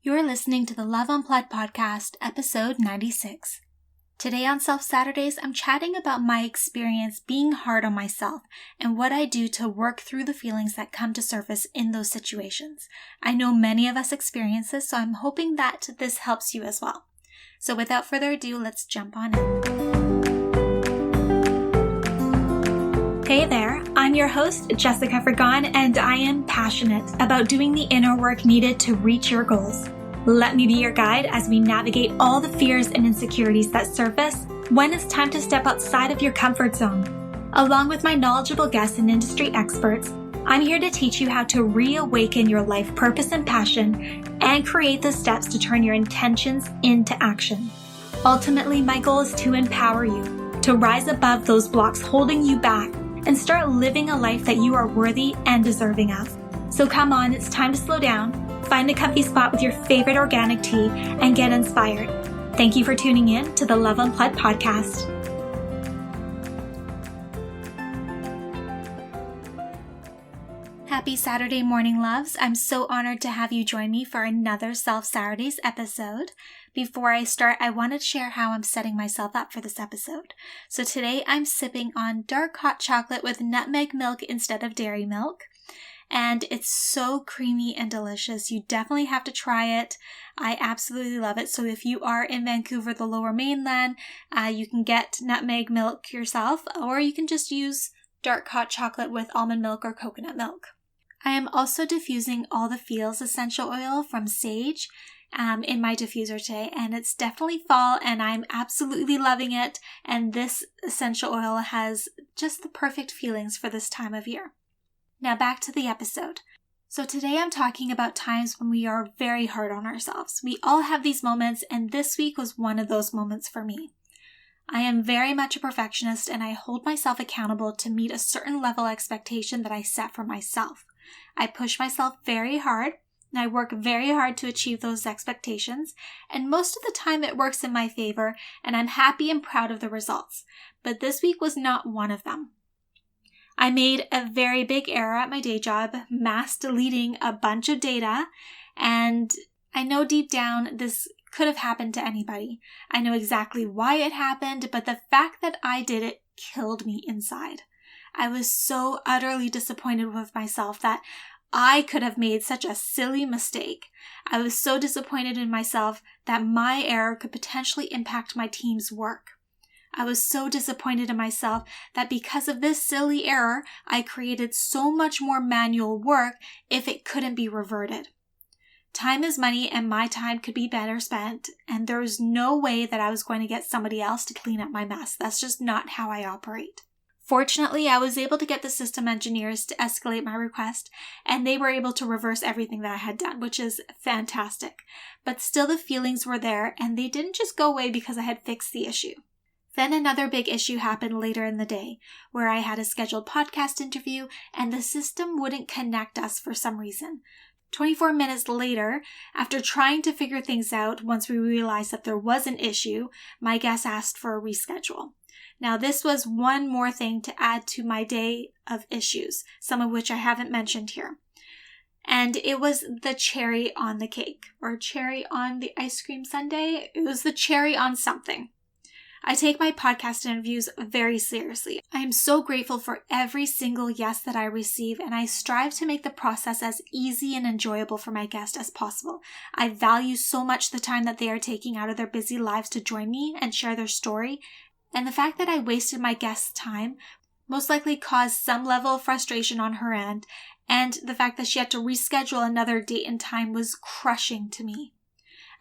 You're listening to the Love Unplugged podcast, episode 96. Today on Self Saturdays, I'm chatting about my experience being hard on myself and what I do to work through the feelings that come to surface in those situations. I know many of us experience this, so I'm hoping that this helps you as well. So without further ado, let's jump on in. Hey there, I'm your host, Jessica Fergon, and I am passionate about doing the inner work needed to reach your goals. Let me be your guide as we navigate all the fears and insecurities that surface when it's time to step outside of your comfort zone. Along with my knowledgeable guests and industry experts, I'm here to teach you how to reawaken your life purpose and passion and create the steps to turn your intentions into action. Ultimately, my goal is to empower you to rise above those blocks holding you back and start living a life that you are worthy and deserving of. So come on, it's time to slow down, find a comfy spot with your favorite organic tea, and get inspired. Thank you for tuning in to the Love Unplugged podcast. Happy Saturday morning, loves. I'm so honored to have you join me for another Self Saturdays episode. Before I start, I want to share how I'm setting myself up for this episode. So today I'm sipping on dark hot chocolate with nutmeg milk instead of dairy milk. And it's so creamy and delicious. You definitely have to try it. I absolutely love it. So if you are in Vancouver, the Lower Mainland, you can get nutmeg milk yourself, or you can just use dark hot chocolate with almond milk or coconut milk. I am also diffusing All the Feels essential oil from Sage in my diffuser today, and it's definitely fall and I'm absolutely loving it, and this essential oil has just the perfect feelings for this time of year. Now back to the episode. So today I'm talking about times when we are very hard on ourselves. We all have these moments, and this week was one of those moments for me. I am very much a perfectionist, and I hold myself accountable to meet a certain level expectation that I set for myself. I push myself very hard, and I work very hard to achieve those expectations, and most of the time it works in my favor, and I'm happy and proud of the results. But this week was not one of them. I made a very big error at my day job, mass deleting a bunch of data, and I know deep down this could have happened to anybody. I know exactly why it happened, but the fact that I did it killed me inside. I was so utterly disappointed with myself that I could have made such a silly mistake. I was so disappointed in myself that my error could potentially impact my team's work. I was so disappointed in myself that because of this silly error, I created so much more manual work if it couldn't be reverted. Time is money, and my time could be better spent, and there was no way that I was going to get somebody else to clean up my mess. That's just not how I operate. Fortunately, I was able to get the system engineers to escalate my request, and they were able to reverse everything that I had done, which is fantastic. But still the feelings were there, and they didn't just go away because I had fixed the issue. Then another big issue happened later in the day, where I had a scheduled podcast interview, and the system wouldn't connect us for some reason. 24 minutes later, after trying to figure things out, once we realized that there was an issue, my guest asked for a reschedule. Now, this was one more thing to add to my day of issues, some of which I haven't mentioned here. And it was the cherry on the cake, or cherry on the ice cream sundae. It was the cherry on something. I take my podcast interviews very seriously. I am so grateful for every single yes that I receive, and I strive to make the process as easy and enjoyable for my guests as possible. I value so much the time that they are taking out of their busy lives to join me and share their story, and the fact that I wasted my guest's time most likely caused some level of frustration on her end, and the fact that she had to reschedule another date and time was crushing to me.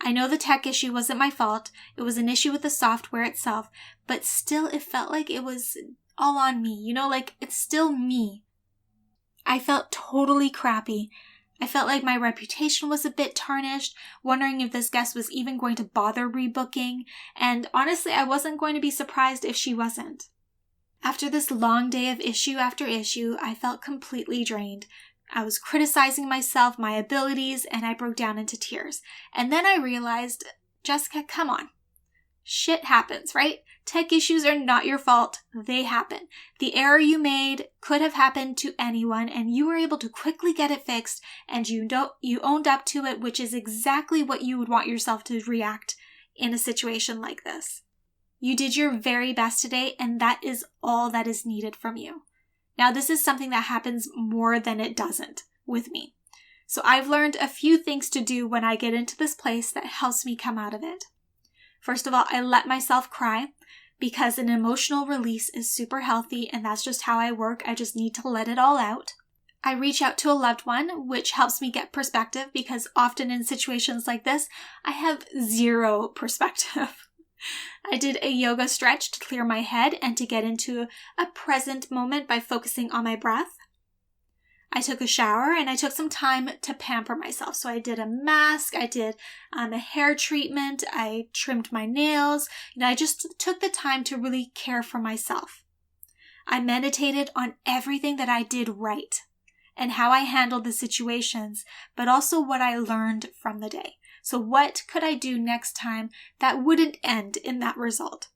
I know the tech issue wasn't my fault. It was an issue with the software itself, but still it felt like it was all on me. Like it's still me. I felt totally crappy. I felt like my reputation was a bit tarnished, wondering if this guest was even going to bother rebooking, and honestly, I wasn't going to be surprised if she wasn't. After this long day of issue after issue, I felt completely drained. I was criticizing myself, my abilities, and I broke down into tears. And then I realized, Jessica, come on. Shit happens, right? Tech issues are not your fault. They happen. The error you made could have happened to anyone, and you were able to quickly get it fixed, and you owned up to it, which is exactly what you would want yourself to react in a situation like this. You did your very best today, and that is all that is needed from you. Now, this is something that happens more than it doesn't with me. So I've learned a few things to do when I get into this place that helps me come out of it. First of all, I let myself cry because an emotional release is super healthy, and that's just how I work. I just need to let it all out. I reach out to a loved one, which helps me get perspective because often in situations like this, I have zero perspective. I did a yoga stretch to clear my head and to get into a present moment by focusing on my breath. I took a shower and I took some time to pamper myself. So I did a mask, I did a hair treatment, I trimmed my nails, and I just took the time to really care for myself. I meditated on everything that I did right and how I handled the situations, but also what I learned from the day. So what could I do next time that wouldn't end in that result?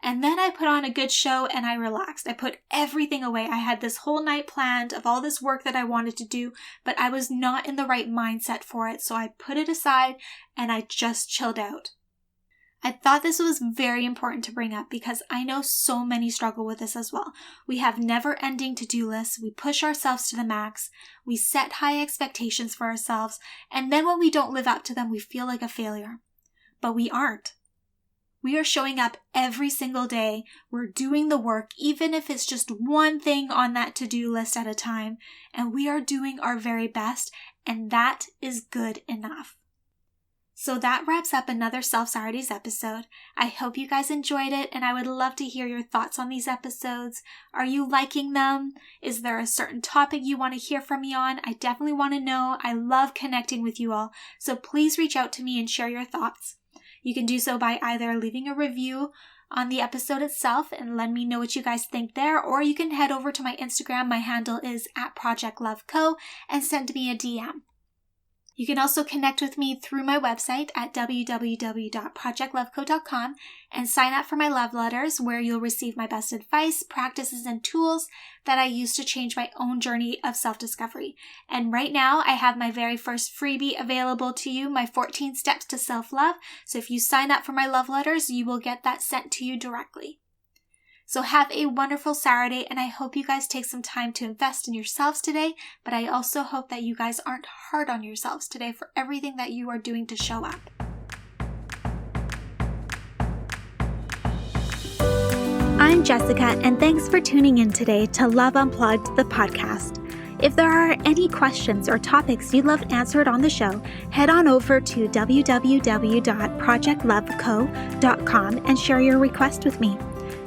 And then I put on a good show and I relaxed. I put everything away. I had this whole night planned of all this work that I wanted to do, but I was not in the right mindset for it. So I put it aside and I just chilled out. I thought this was very important to bring up because I know so many struggle with this as well. We have never-ending to-do lists. We push ourselves to the max. We set high expectations for ourselves. And then when we don't live up to them, we feel like a failure. But we aren't. We are showing up every single day. We're doing the work, even if it's just one thing on that to-do list at a time. And we are doing our very best. And that is good enough. So that wraps up another Self-Saturdays episode. I hope you guys enjoyed it, and I would love to hear your thoughts on these episodes. Are you liking them? Is there a certain topic you want to hear from me on? I definitely want to know. I love connecting with you all, so please reach out to me and share your thoughts. You can do so by either leaving a review on the episode itself and let me know what you guys think there, or you can head over to my Instagram. My handle is @ProjectLoveCo and send me a DM. You can also connect with me through my website at www.projectloveco.com and sign up for my love letters where you'll receive my best advice, practices, and tools that I use to change my own journey of self-discovery. And right now, I have my very first freebie available to you, my 14 Steps to Self-Love. So if you sign up for my love letters, you will get that sent to you directly. So have a wonderful Saturday, and I hope you guys take some time to invest in yourselves today, but I also hope that you guys aren't hard on yourselves today for everything that you are doing to show up. I'm Jessica, and thanks for tuning in today to Love Unplugged, the podcast. If there are any questions or topics you'd love answered on the show, head on over to www.projectloveco.com and share your request with me.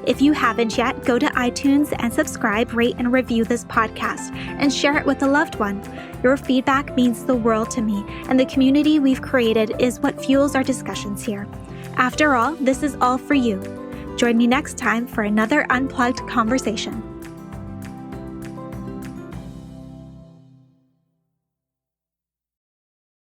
If you haven't yet, go to iTunes and subscribe, rate, and review this podcast and share it with a loved one. Your feedback means the world to me, and the community we've created is what fuels our discussions here. After all, this is all for you. Join me next time for another unplugged conversation.